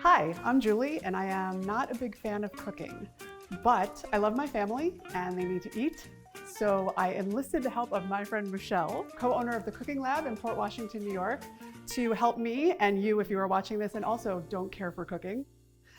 Hi, I'm Julie, and I am not a big fan of cooking, but I love my family and they need to eat. So I enlisted the help of my friend Michelle, co-owner of the Cooking Lab in Port Washington, New York, to help me and you if you are watching this and also don't care for cooking.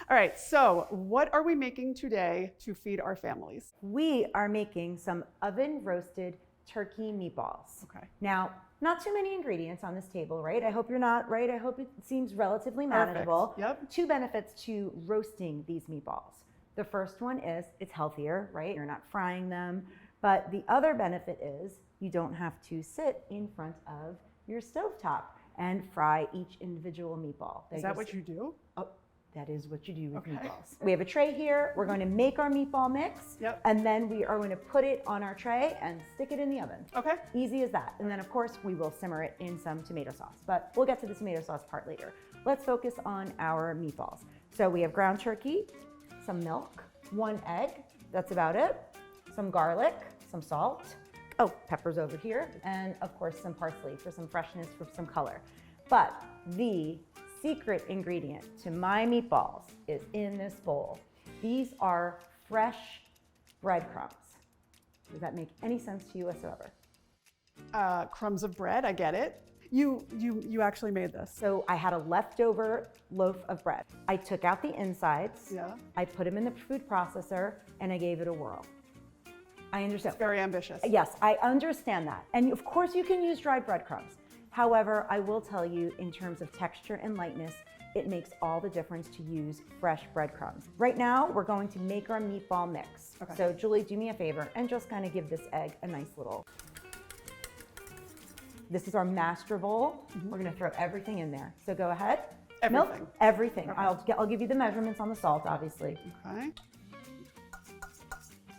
All right, so what are we making today to feed our families? We are making some oven roasted turkey meatballs. Okay. Now, not too many ingredients on this table, right? I hope you're not, right? I hope it seems relatively manageable. Perfect. Yep. 2 benefits to roasting these meatballs. The first one is it's healthier, right? You're not frying them. But the other benefit is you don't have to sit in front of your stovetop and fry each individual meatball. Is that what you do? Oh, that is what you do with Okay. meatballs. We have a tray here. We're going to make our meatball mix. Yep. And then we are going to put it on our tray and stick it in the oven. Okay. Easy as that. And then of course we will simmer it in some tomato sauce, but we'll get to the tomato sauce part later. Let's focus on our meatballs. So we have ground turkey, some milk, 1 egg, that's about it, some garlic, some salt, oh, peppers over here, and of course some parsley for some freshness, for some color. But the secret ingredient to my meatballs is in this bowl. These are fresh breadcrumbs. Does that make any sense to you whatsoever? Crumbs of bread, I get it. You actually made this. So I had a leftover loaf of bread. I took out the insides, Yeah. I put them in the food processor, and I gave it a whirl. I understand. It's very ambitious. Yes, I understand that. And of course you can use dried breadcrumbs. However, I will tell you in terms of texture and lightness, it makes all the difference to use fresh breadcrumbs. Right now, we're going to make our meatball mix. Okay. So Julie, do me a favor and just kind of give this egg a nice little. This is our master bowl. We're gonna throw everything in there. So go ahead. Everything. Milk, everything. Okay. I'll give you the measurements on the salt, obviously. Okay.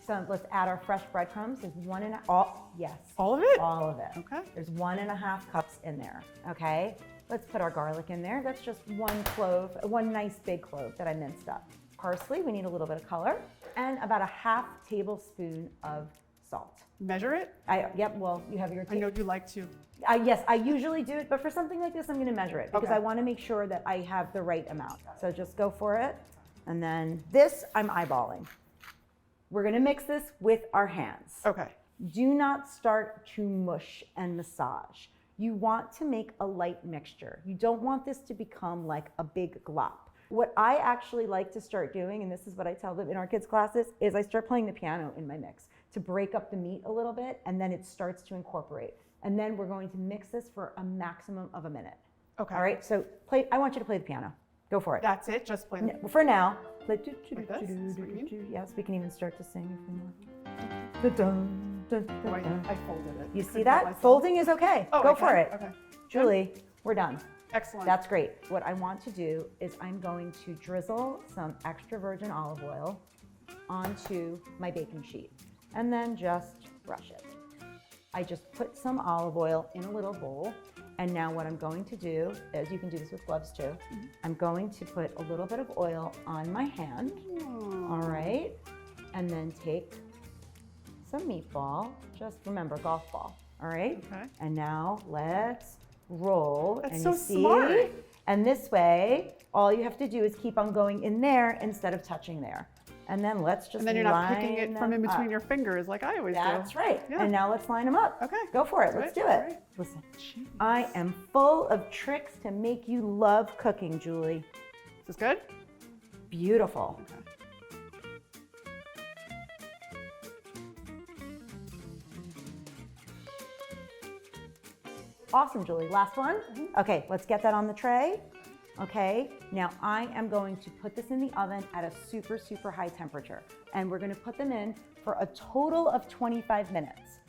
So let's add our fresh breadcrumbs. There's 1.5, yes. All of it? All of it. Okay. There's 1.5 cups in there, okay? Let's put our garlic in there. That's just 1 clove, 1 nice big clove that I minced up. Parsley, we need a little bit of color, and about a 1/2 tablespoon of salt. Measure it? Yep, well, you have your I know you like to. yes, I usually do it, but for something like this, I'm gonna measure it because Okay. I wanna make sure that I have the right amount. So just go for it. And then this, I'm eyeballing. We're gonna mix this with our hands. Okay. Do not start to mush and massage. You want to make a light mixture. You don't want this to become like a big glop. What I actually like to start doing, and this is what I tell them in our kids' classes, is I start playing the piano in my mix to break up the meat a little bit, and then it starts to incorporate. And then we're going to mix this for a maximum of a minute. Okay. All right, so I want you to play the piano. Go for it. That's it? Just plain. For now, Like this? Sweet. yes, we can even start to sing if you want. Dun, dun, dun, Oh, dun. I folded it. You I see couldn't that? help myself. Folding is okay. Oh, Go I for can? it. Okay. Julie, we're done. Excellent. That's great. What I want to do is I'm going to drizzle some extra virgin olive oil onto my baking sheet and then just brush it. I just put some olive oil in a little bowl, and now what I'm going to do is, you can do this with gloves too, I'm going to put a little bit of oil on my hand, all right, and then take some meatball, just remember golf ball, all right? Okay. And now let's roll. That's and so you see? smart. And this way, all you have to do is keep on going in there instead of touching there. And then let's just And then you're not picking line it from in them between up. your fingers like I always do. That's right. Yeah. And now let's line them up. Okay. Go for it. Good. Let's do All it. right. Listen, Jeez. I am full of tricks to make you love cooking, Julie. Is this good? Beautiful. Okay. Awesome, Julie. Last one. Okay, let's get that on the tray. Okay, now I am going to put this in the oven at a super, super high temperature. And we're gonna put them in for a total of 25 minutes.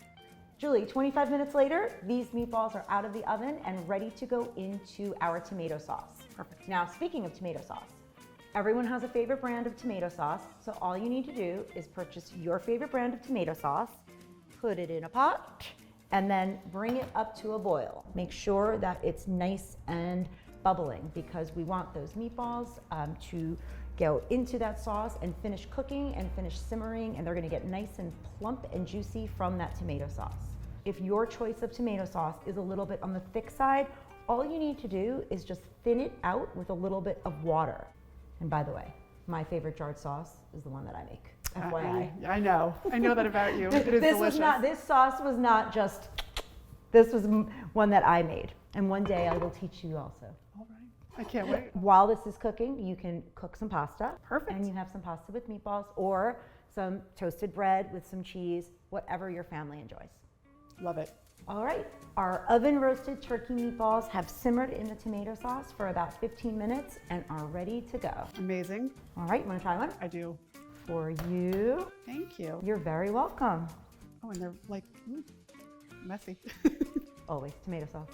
Julie, 25 minutes later, these meatballs are out of the oven and ready to go into our tomato sauce. Perfect. Now, speaking of tomato sauce, everyone has a favorite brand of tomato sauce, so all you need to do is purchase your favorite brand of tomato sauce, put it in a pot, and then bring it up to a boil. Make sure that it's nice and bubbling because we want those meatballs to go into that sauce and finish cooking and finish simmering, and they're gonna get nice and plump and juicy from that tomato sauce. If your choice of tomato sauce is a little bit on the thick side, all you need to do is just thin it out with a little bit of water. And by the way, my favorite jarred sauce is the one that I make. FYI. I know that about you. It is delicious. This sauce was not just, this was one that I made. And one day I will teach you also. All right, I can't wait. While this is cooking, you can cook some pasta. Perfect. And you have some pasta with meatballs or some toasted bread with some cheese, whatever your family enjoys. Love it. All right, our oven roasted turkey meatballs have simmered in the tomato sauce for about 15 minutes and are ready to go. Amazing. All right, you wanna try one? I do. For you. Thank you. You're very welcome. Oh, and they're like messy. Always tomato sauce.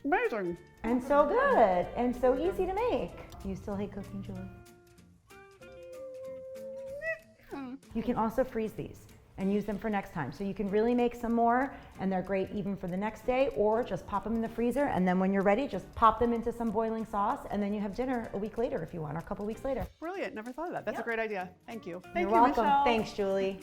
Amazing. And so good, and so easy to make. Do you still hate cooking, Julie? You can also freeze these and use them for next time. So you can really make some more, and they're great even for the next day, or just pop them in the freezer, and then when you're ready, just pop them into some boiling sauce, and then you have dinner a week later if you want, or a couple weeks later. Brilliant. Never thought of that. That's Yep. a great idea. Thank you. You're welcome. Michelle. Thanks, Julie.